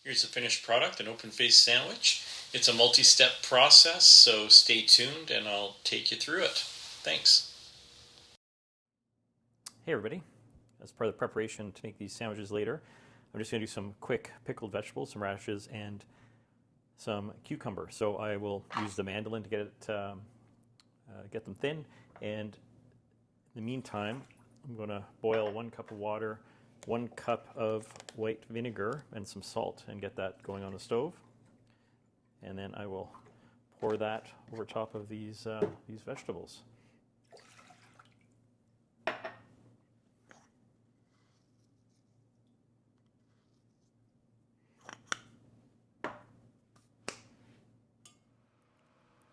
Here's the finished product, an open-faced sandwich. It's a multi-step process, so stay tuned and I'll take you through it. Thanks. Hey everybody, as part of the preparation to make these sandwiches later, I'm just going to do some quick pickled vegetables, some radishes, and some cucumber. So I will use the mandolin to get them thin, and in the meantime, I'm going to boil 1 cup of water, 1 cup of white vinegar, and some salt, and get that going on the stove. And then I will pour that over top of these vegetables.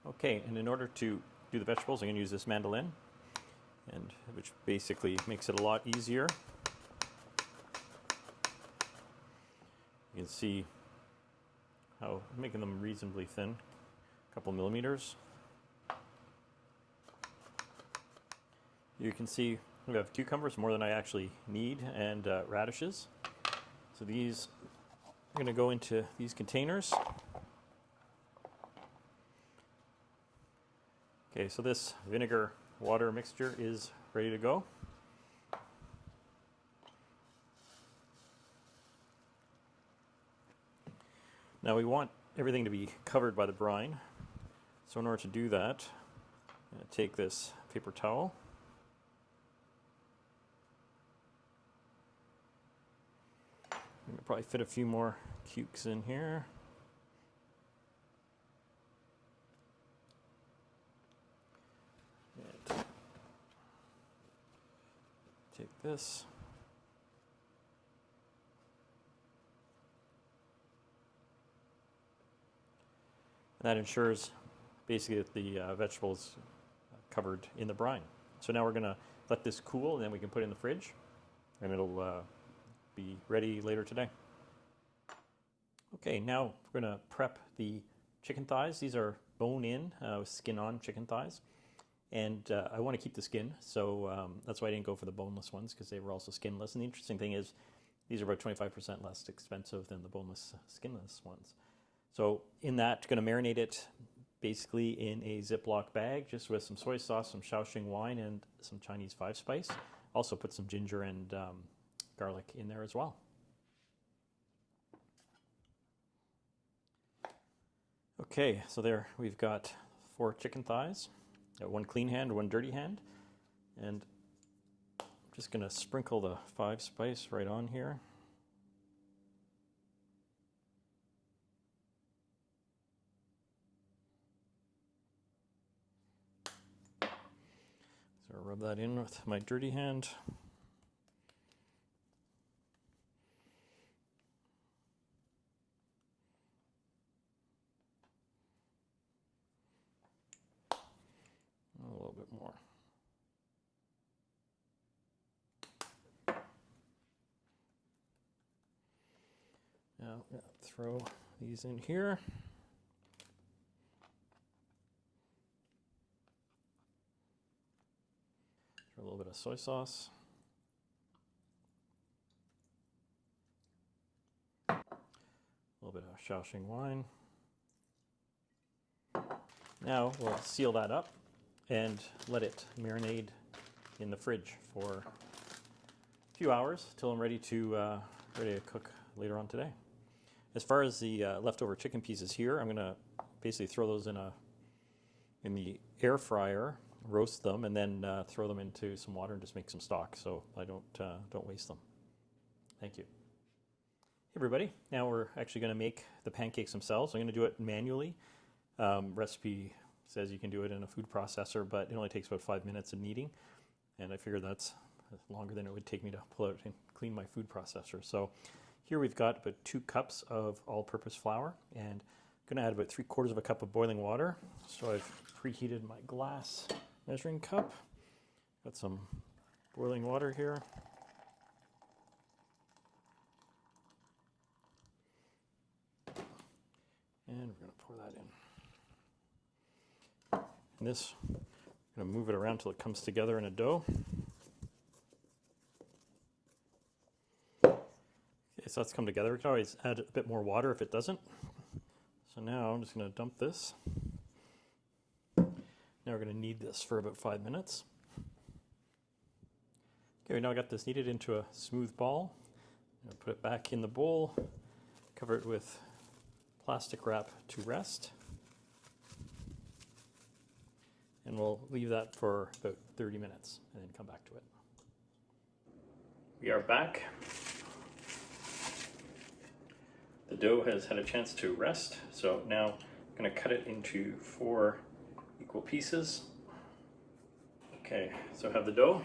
Okay, and in order to do the vegetables, I'm going to use this mandolin, which basically makes it a lot easier. You can see how I'm making them reasonably thin, a couple millimeters. You can see we have cucumbers, more than I actually need, and radishes. So these are going to go into these containers. Okay, so this vinegar water mixture is ready to go. Now we want everything to be covered by the brine. So in order to do that, I'm going to take this paper towel. I'm going to probably fit a few more cukes in here. And take this. And that ensures basically that the vegetable is covered in the brine. So now we're going to let this cool, and then we can put it in the fridge, and it'll be ready later today. Okay, now we're going to prep the chicken thighs. These are bone-in, skin-on chicken thighs. And I want to keep the skin, so that's why I didn't go for the boneless ones, because they were also skinless. And the interesting thing is, these are about 25% less expensive than the boneless, skinless ones. So in that, going to marinate it basically in a Ziploc bag, just with some soy sauce, some Shaoxing wine, and some Chinese 5-spice. Also put some ginger and garlic in there as well. Okay, so there we've got 4 chicken thighs. Got 1 clean hand, 1 dirty hand. And I'm just going to sprinkle the 5-spice right on here. So I'll rub that in with my dirty hand. A little bit more. Now throw these in here. Throw a little bit of soy sauce. A little bit of Shaoxing wine. Now we'll seal that up and let it marinate in the fridge for a few hours till I'm ready to cook later on today. As far as the leftover chicken pieces here, I'm going to basically throw those in the air fryer, roast them, and then throw them into some water and just make some stock, so I don't waste them. Thank you. Hey everybody, now we're actually going to make the pancakes themselves. I'm going to do it manually. Recipe says you can do it in a food processor, but it only takes about 5 minutes of kneading, and I figured that's longer than it would take me to pull out and clean my food processor. So here we've got about 2 cups of all-purpose flour, and I'm going to add about 3/4 of a cup of boiling water. So I've preheated my glass measuring cup. Got some boiling water here. And we're going to pour that in. And this, I'm going to move it around till it comes together in a dough. Okay, So that's come together. We can always add a bit more water if it doesn't. So now I'm just going to dump this. Now we're going to knead this for about 5 minutes. Okay, we now got this kneaded into a smooth ball. Put it back in the bowl, cover it with plastic wrap to rest. And we'll leave that for about 30 minutes and then come back to it. We are back. The dough has had a chance to rest, so now I'm going to cut it into 4 equal pieces. Okay, so I have the dough.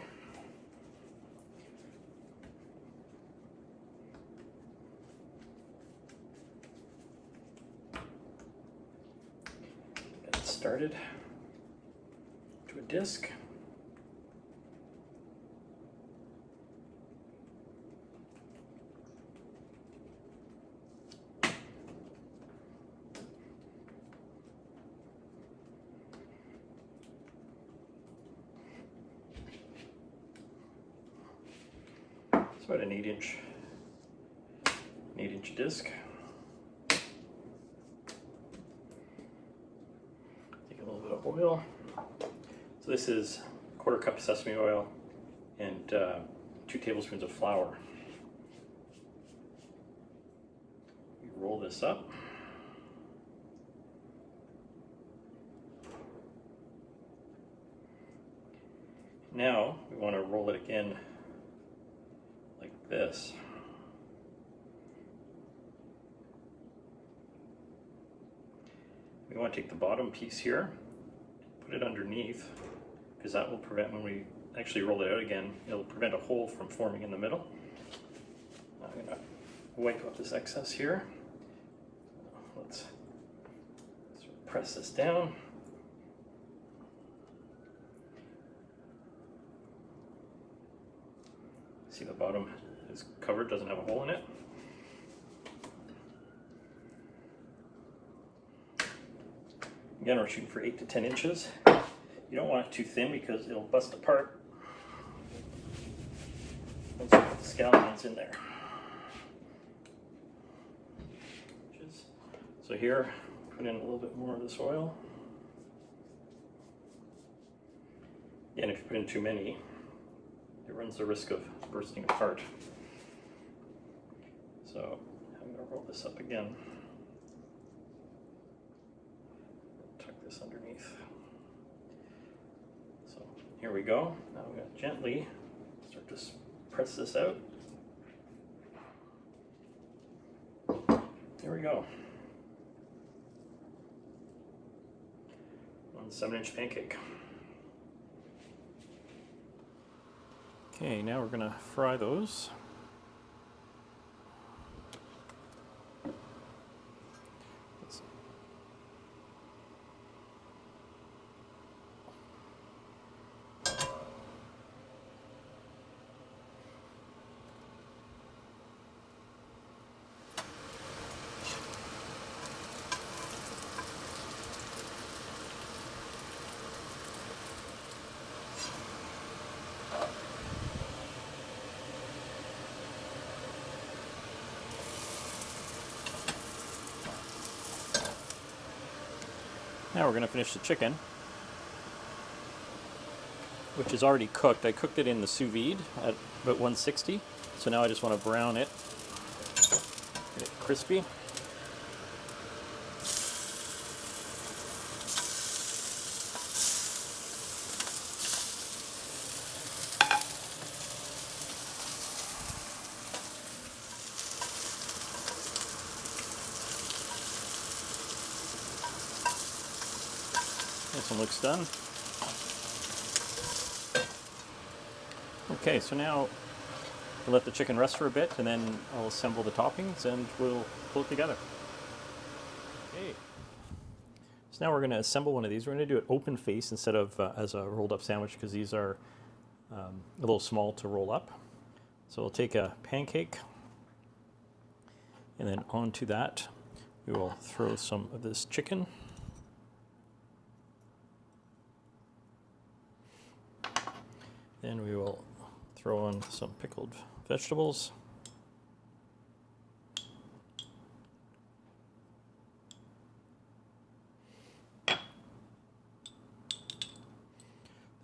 Get it started to a disc. It's about an 8-inch disc. Take a little bit of oil. So this is 1/4 cup sesame oil and 2 tablespoons of flour. We roll this up. Now we want to roll it again like this. We want to take the bottom piece here, put it underneath, because that will prevent, when we actually roll it out again, it'll prevent a hole from forming in the middle. I'm going to wipe up this excess here. Let's sort of press this down. See, the bottom is covered, doesn't have a hole in it. Again, we're shooting for 8 to 10 inches. You don't want it too thin because it'll bust apart once you put the scallions in there. So here, put in a little bit more of this oil. And if you put in too many, it runs the risk of bursting apart. So I'm going to roll this up again. Tuck this underneath. So here we go. Now I'm going to gently start to press this out. There we go. 1 7-inch pancake. Okay, now we're going to fry those. Now we're going to finish the chicken, which is already cooked. I cooked it in the sous vide at about 160, so now I just want to brown it, get it crispy. This one looks done. Okay, so now we'll let the chicken rest for a bit, and then I'll assemble the toppings and we'll pull it together. Okay. So now we're going to assemble one of these. We're going to do it open face instead of as a rolled up sandwich, because these are a little small to roll up. So we'll take a pancake, and then onto that we will throw some of this chicken. Then we will throw in some pickled vegetables.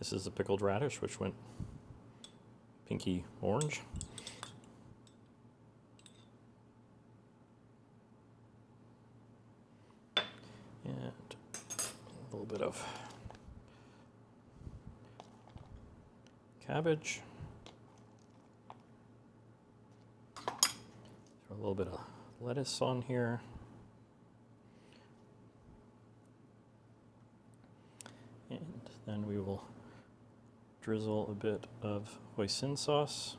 This is the pickled radish, which went pinky orange. And a little bit of cabbage. Throw a little bit of lettuce on here. And then we will drizzle a bit of hoisin sauce.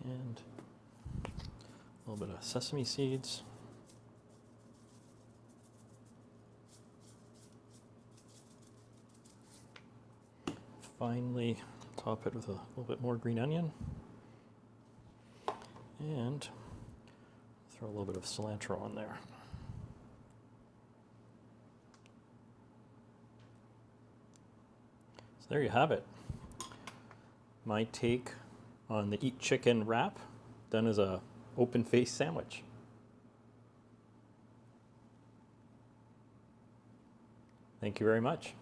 And a little bit of sesame seeds. Finally, top it with a little bit more green onion. And throw a little bit of cilantro on there. So there you have it. My take on the Eat Chicken wrap done as a open-faced sandwich. Thank you very much.